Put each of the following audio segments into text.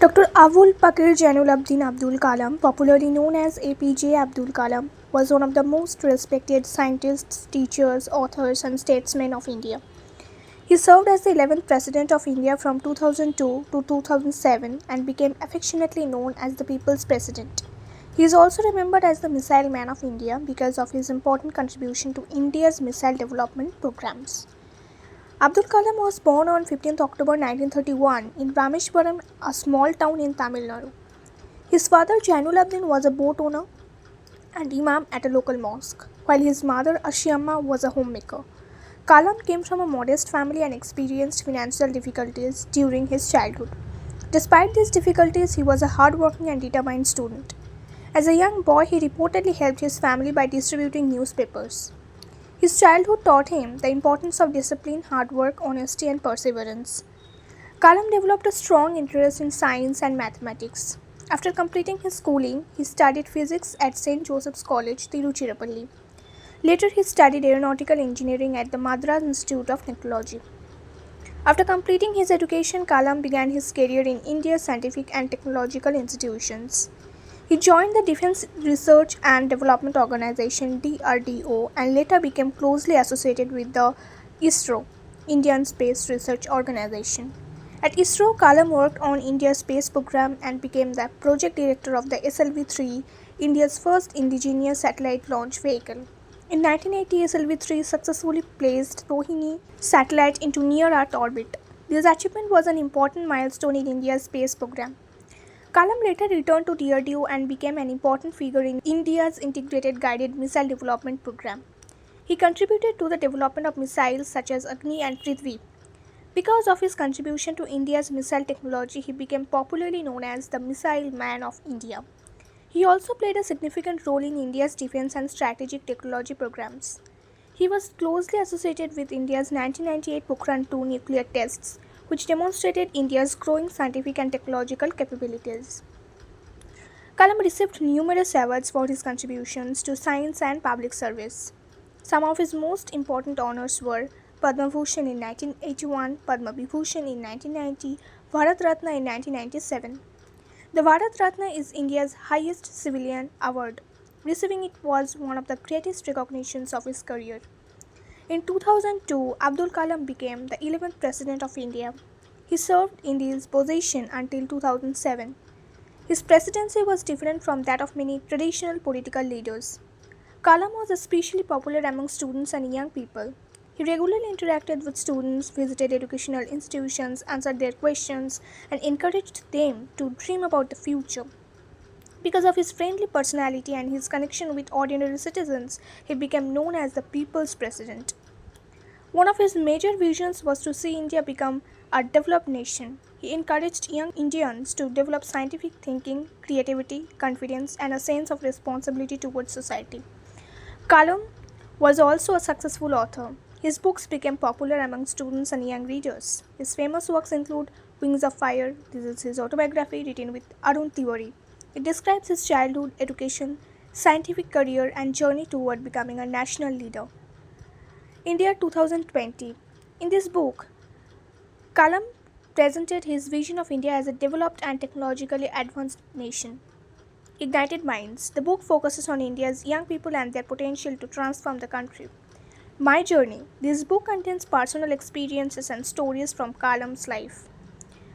Dr. Abul Pakir Jainuddin Abdul Kalam, popularly known as APJ Abdul Kalam, was one of the most respected scientists, teachers, authors, and statesmen of India. He served as the 11th President of India from 2002 to 2007 and became affectionately known as the People's President. He is also remembered as the Missile Man of India because of his important contribution to India's missile development programs. Abdul Kalam was born on 15th October 1931 in Rameshwaram, a small town in Tamil Nadu. His father Jainuddin was a boat owner and imam at a local mosque, while his mother Ashiamma was a homemaker. Kalam came from a modest family and experienced financial difficulties during his childhood. Despite these difficulties, he was a hardworking and determined student. As a young boy, he reportedly helped his family by distributing newspapers. His childhood taught him the importance of discipline, hard work, honesty, and perseverance. Kalam developed a strong interest in science and mathematics. After completing his schooling, he studied physics at St. Joseph's College, Tiruchirappalli. Later, he studied aeronautical engineering at the Madras Institute of Technology. After completing his education, Kalam began his career in India's scientific and technological institutions. He joined the Defense Research and Development Organization (DRDO) and later became closely associated with the ISRO, Indian Space Research Organization. At ISRO, Kalam worked on India's space program and became the project director of the SLV-3, India's first indigenous satellite launch vehicle. In 1980, SLV-3 successfully placed Rohini satellite into near-Earth orbit. This achievement was an important milestone in India's space program. Kalam later returned to DRDO and became an important figure in India's integrated guided missile development program. He contributed to the development of missiles such as Agni and Prithvi. Because of his contribution to India's missile technology, he became popularly known as the Missile Man of India. He also played a significant role in India's defense and strategic technology programs. He was closely associated with India's 1998 Pokhran II nuclear tests, which demonstrated India's growing scientific and technological capabilities. Kalam received numerous awards for his contributions to science and public service. Some of his most important honors were Padma Bhushan in 1981, Padma Vibhushan in 1990, Bharat Ratna in 1997. The Bharat Ratna is India's highest civilian award. Receiving it was one of the greatest recognitions of his career. In 2002, Abdul Kalam became the 11th President of India. He served in this position until 2007. His presidency was different from that of many traditional political leaders. Kalam was especially popular among students and young people. He regularly interacted with students, visited educational institutions, answered their questions, and encouraged them to dream about the future. Because of his friendly personality and his connection with ordinary citizens, he became known as the People's President. One of his major visions was to see India become a developed nation. He encouraged young Indians to develop scientific thinking, creativity, confidence, and a sense of responsibility towards society. Kalam was also a successful author. His books became popular among students and young readers. His famous works include Wings of Fire. This is his autobiography written with Arun Tiwari. It describes his childhood, education, scientific career, and journey toward becoming a national leader. India 2020. In this book, Kalam presented his vision of India as a developed and technologically advanced nation. Ignited Minds. The book focuses on India's young people and their potential to transform the country. My Journey. This book contains personal experiences and stories from Kalam's life.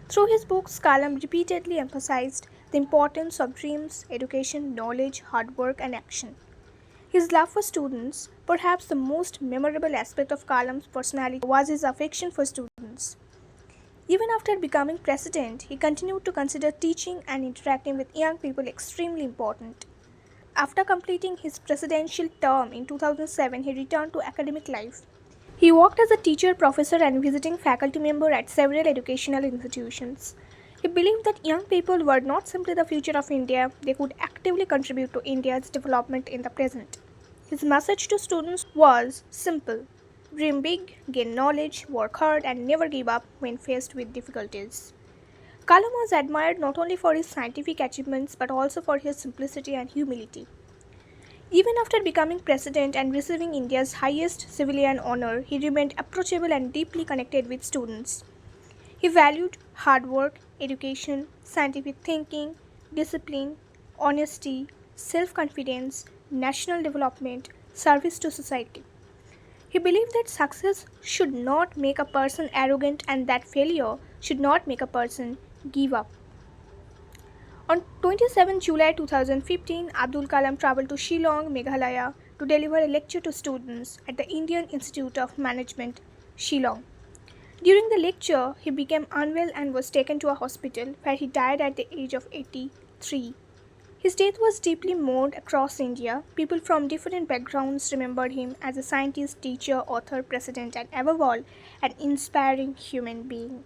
Through his books, Kalam repeatedly emphasized the importance of dreams, education, knowledge, hard work, and action. His love for students, perhaps the most memorable aspect of Kalam's personality, was his affection for students. Even after becoming president, he continued to consider teaching and interacting with young people extremely important. After completing his presidential term in 2007, he returned to academic life. He worked as a teacher, professor, and visiting faculty member at several educational institutions. He believed that young people were not simply the future of India, they could actively contribute to India's development in the present. His message to students was simple: dream big, gain knowledge, work hard, and never give up when faced with difficulties. Kalam was admired not only for his scientific achievements but also for his simplicity and humility. Even after becoming president and receiving India's highest civilian honor, he remained approachable and deeply connected with students. He valued hard work, education, scientific thinking, discipline, honesty, self confidence, national development, service to society. He believed that success should not make a person arrogant and that failure should not make a person give up. On 27 July 2015, Abdul Kalam traveled to Shillong, Meghalaya to deliver a lecture to students at the Indian Institute of Management, Shillong. During the lecture, he became unwell and was taken to a hospital where he died at the age of 83. His death was deeply mourned across India. People from different backgrounds remembered him as a scientist, teacher, author, president, and above all, an inspiring human being.